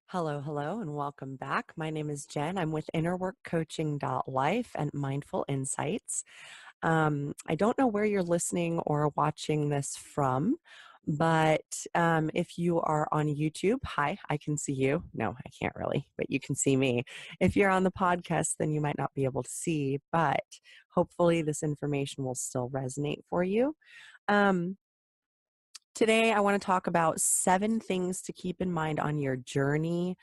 Hello, hello, and welcome back. My name is Jen. I'm with innerworkcoaching.life and Mindful Insights. I don't know where you're listening or watching this from, but if you are on YouTube, hi, I can see you. No, I can't really, but you can see me. If you're on the podcast, then you might not be able to see, but hopefully this information will still resonate for you. Today, I want to talk about 7 things to keep in mind on your journey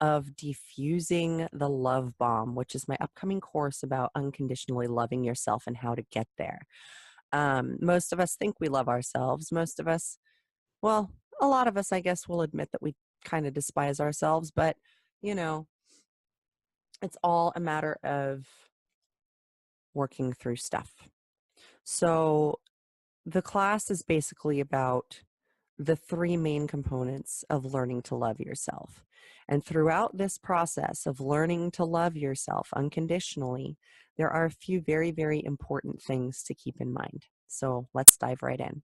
of defusing the love bomb, which is my upcoming course about unconditionally loving yourself and how to get there. Most of us think we love ourselves. Most of us, well, a lot of us, I guess, will admit that we kind of despise ourselves, but, you know, it's all a matter of working through stuff. So the class is basically about the 3 main components of learning to love yourself. And throughout this process of learning to love yourself unconditionally, there are a few very, very important things to keep in mind. So let's dive right in.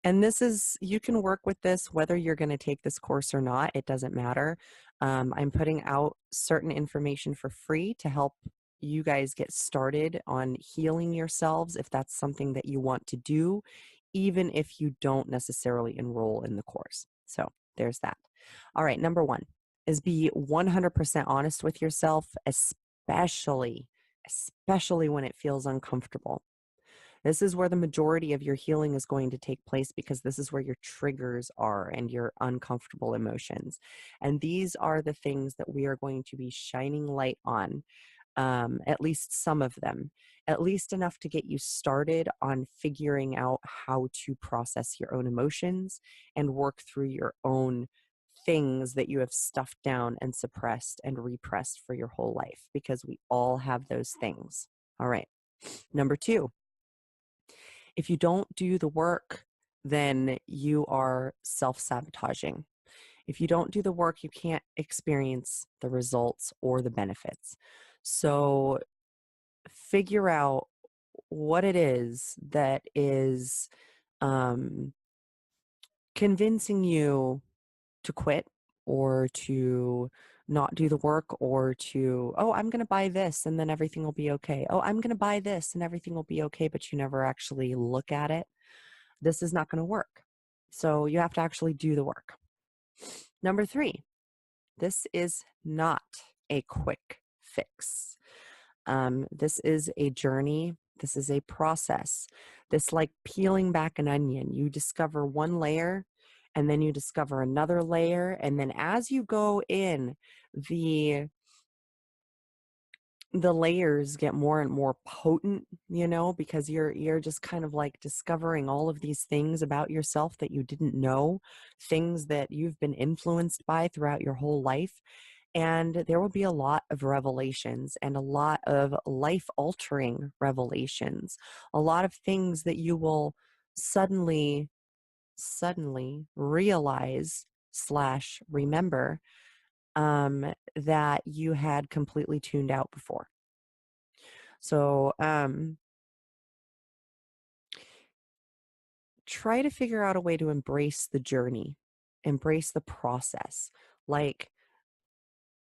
And this is, you can work with this whether you're going to take this course or not. It doesn't matter. I'm putting out certain information for free to help you guys get started on healing yourselves if that's something that you want to do, even if you don't necessarily enroll in the course. So there's that. All right, number 1 is be 100% honest with yourself, especially when it feels uncomfortable. This is where the majority of your healing is going to take place because this is where your triggers are and your uncomfortable emotions. And these are the things that we are going to be shining light on, at least some of them, at least enough to get you started on figuring out how to process your own emotions and work through your own things that you have stuffed down and suppressed and repressed for your whole life, because we all have those things. All right. Number 2. If you don't do the work, then you are self-sabotaging. If you don't do the work, you can't experience the results or the benefits. So figure out what it is that is convincing you to quit or to not do the work, or to, oh, I'm going to buy this and then everything will be okay. Oh, I'm going to buy this and everything will be okay, but you never actually look at it. This is not going to work. So you have to actually do the work. Number 3, this is not a quick fix. This is a journey. This is a process. This, like peeling back an onion. You discover one layer and then you discover another layer. And then as you go in, the layers get more and more potent, because you're just kind of like discovering all of these things about yourself that you didn't know, things that you've been influenced by throughout your whole life. And there will be a lot of revelations and a lot of life-altering revelations, a lot of things that you will suddenly realize / remember that you had completely tuned out before. So try to figure out a way to embrace the journey, embrace the process. Like,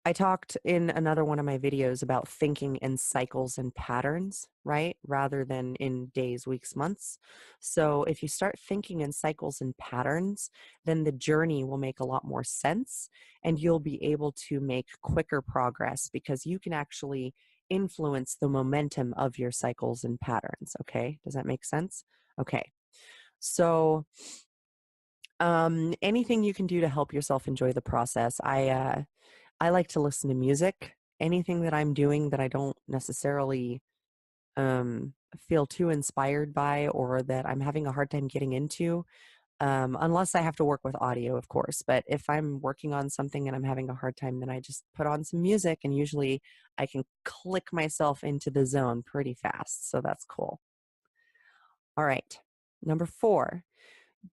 I talked in another one of my videos about thinking in cycles and patterns, right? Rather than in days, weeks, months. So if you start thinking in cycles and patterns, then the journey will make a lot more sense and you'll be able to make quicker progress because you can actually influence the momentum of your cycles and patterns. Okay. Does that make sense? Okay. So anything you can do to help yourself enjoy the process. I like to listen to music. Anything that I'm doing that I don't necessarily feel too inspired by, or that I'm having a hard time getting into, unless I have to work with audio, of course. But if I'm working on something and I'm having a hard time, then I just put on some music, and usually I can click myself into the zone pretty fast. So that's cool. All right. Number 4.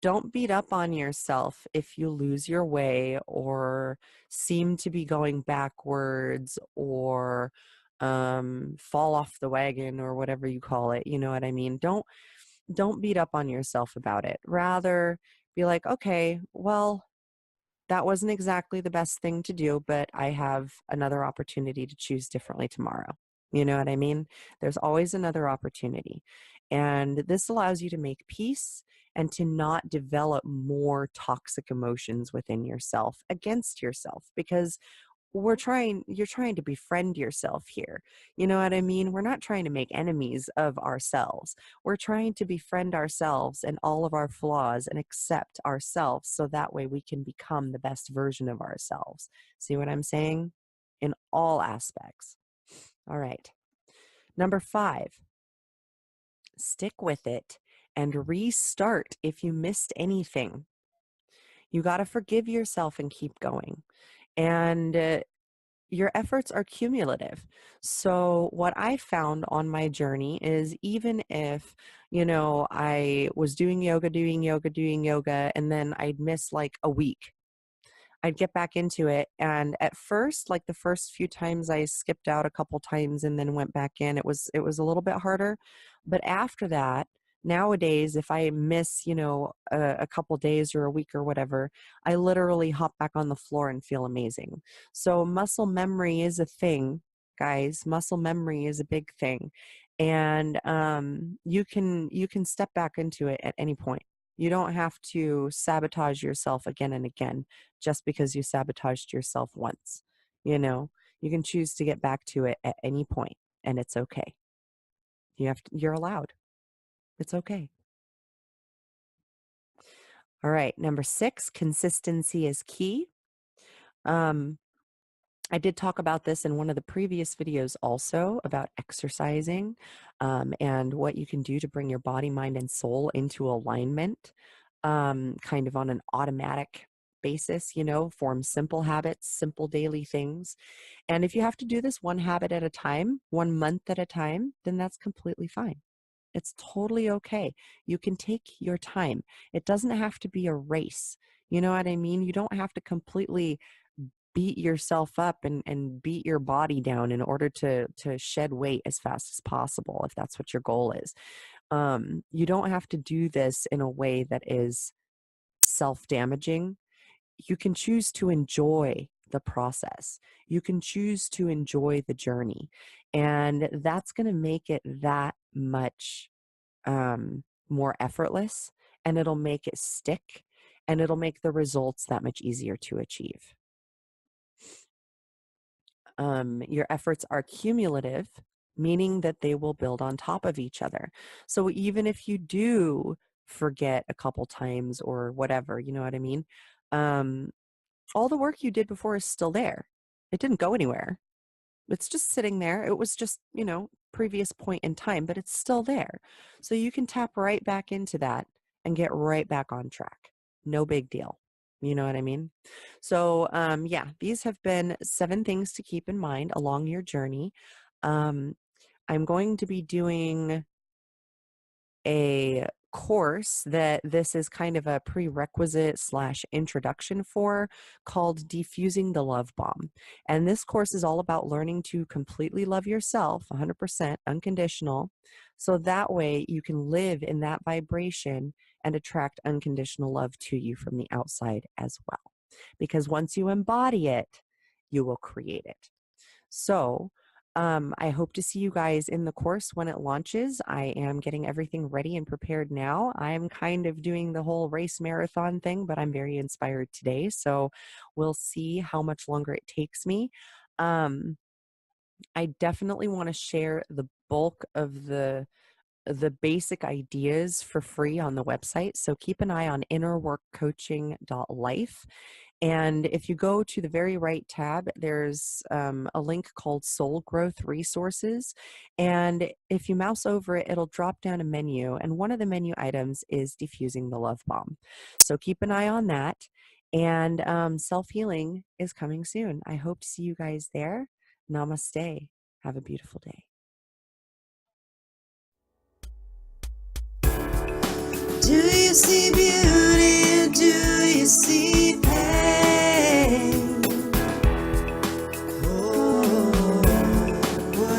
Don't beat up on yourself if you lose your way or seem to be going backwards, or fall off the wagon or whatever you call it. You know what I mean? Don't beat up on yourself about it. Rather be like, okay, well, that wasn't exactly the best thing to do, but I have another opportunity to choose differently tomorrow. You know what I mean? There's always another opportunity. And this allows you to make peace and to not develop more toxic emotions within yourself against yourself, because you're trying to befriend yourself here. You know what I mean? We're not trying to make enemies of ourselves. We're trying to befriend ourselves and all of our flaws and accept ourselves so that way we can become the best version of ourselves. See what I'm saying? In all aspects. All right. Number 5, stick with it and restart if you missed anything. You got to forgive yourself and keep going. And your efforts are cumulative. So what I found on my journey is, even if, I was doing yoga, and then I'd miss like a week, I'd get back into it. And at first, like the first few times I skipped out a couple times and then went back in, it was a little bit harder. But after that, nowadays, if I miss, a couple days or a week or whatever, I literally hop back on the floor and feel amazing. So muscle memory is a thing, guys. Muscle memory is a big thing. And you can step back into it at any point. You don't have to sabotage yourself again and again just because you sabotaged yourself once. You can choose to get back to it at any point, and it's okay. You're allowed. It's okay. All right. Number 6, consistency is key. Um, I did talk about this in one of the previous videos also, about exercising, and what you can do to bring your body, mind, and soul into alignment, kind of on an automatic basis, form simple habits, simple daily things. And if you have to do this one habit at a time, 1 month at a time, then that's completely fine. It's totally okay. You can take your time. It doesn't have to be a race. You know what I mean? You don't have to completely beat yourself up and beat your body down in order to shed weight as fast as possible, if that's what your goal is. You don't have to do this in a way that is self-damaging. You can choose to enjoy the process. You can choose to enjoy the journey. And that's going to make it that much more effortless, and it'll make it stick, and it'll make the results that much easier to achieve. Your efforts are cumulative, meaning that they will build on top of each other. So even if you do forget a couple times or whatever, you know what I mean? All the work you did before is still there. It didn't go anywhere. It's just sitting there. It was just, previous point in time, but it's still there. So you can tap right back into that and get right back on track. No big deal. You know what I mean? So, yeah, these have been 7 things to keep in mind along your journey. I'm going to be doing a course that this is kind of a prerequisite / introduction for, called Defusing the Love Bomb. And this course is all about learning to completely love yourself 100% unconditional, so that way you can live in that vibration and attract unconditional love to you from the outside as well. Because once you embody it, you will create it. So, I hope to see you guys in the course when it launches. I am getting everything ready and prepared now. I'm kind of doing the whole race marathon thing, but I'm very inspired today. So we'll see how much longer it takes me. I definitely want to share the bulk of the basic ideas for free on the website. So keep an eye on innerworkcoaching.life. And if you go to the very right tab, there's a link called Soul Growth Resources. And if you mouse over it, it'll drop down a menu. And one of the menu items is Defusing the Love Bomb. So keep an eye on that. And self-healing is coming soon. I hope to see you guys there. Namaste. Have a beautiful day. Do you see beauty? Do you see pain? Oh, what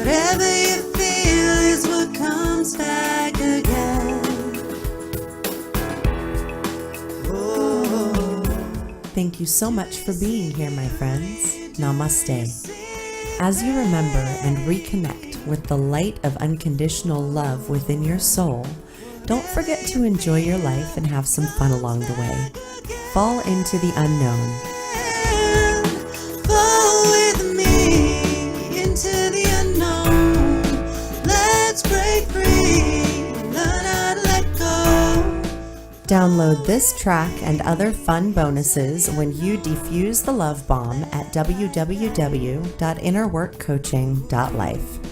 thank you so much for being here, my friends. Namaste. As you remember and reconnect with the light of unconditional love within your soul, don't forget to enjoy your life and have some fun along the way. Fall into the unknown. Fall with me into the unknown. Let's break free, learn how to let go. Download this track and other fun bonuses when you defuse the love bomb at www.innerworkcoaching.life.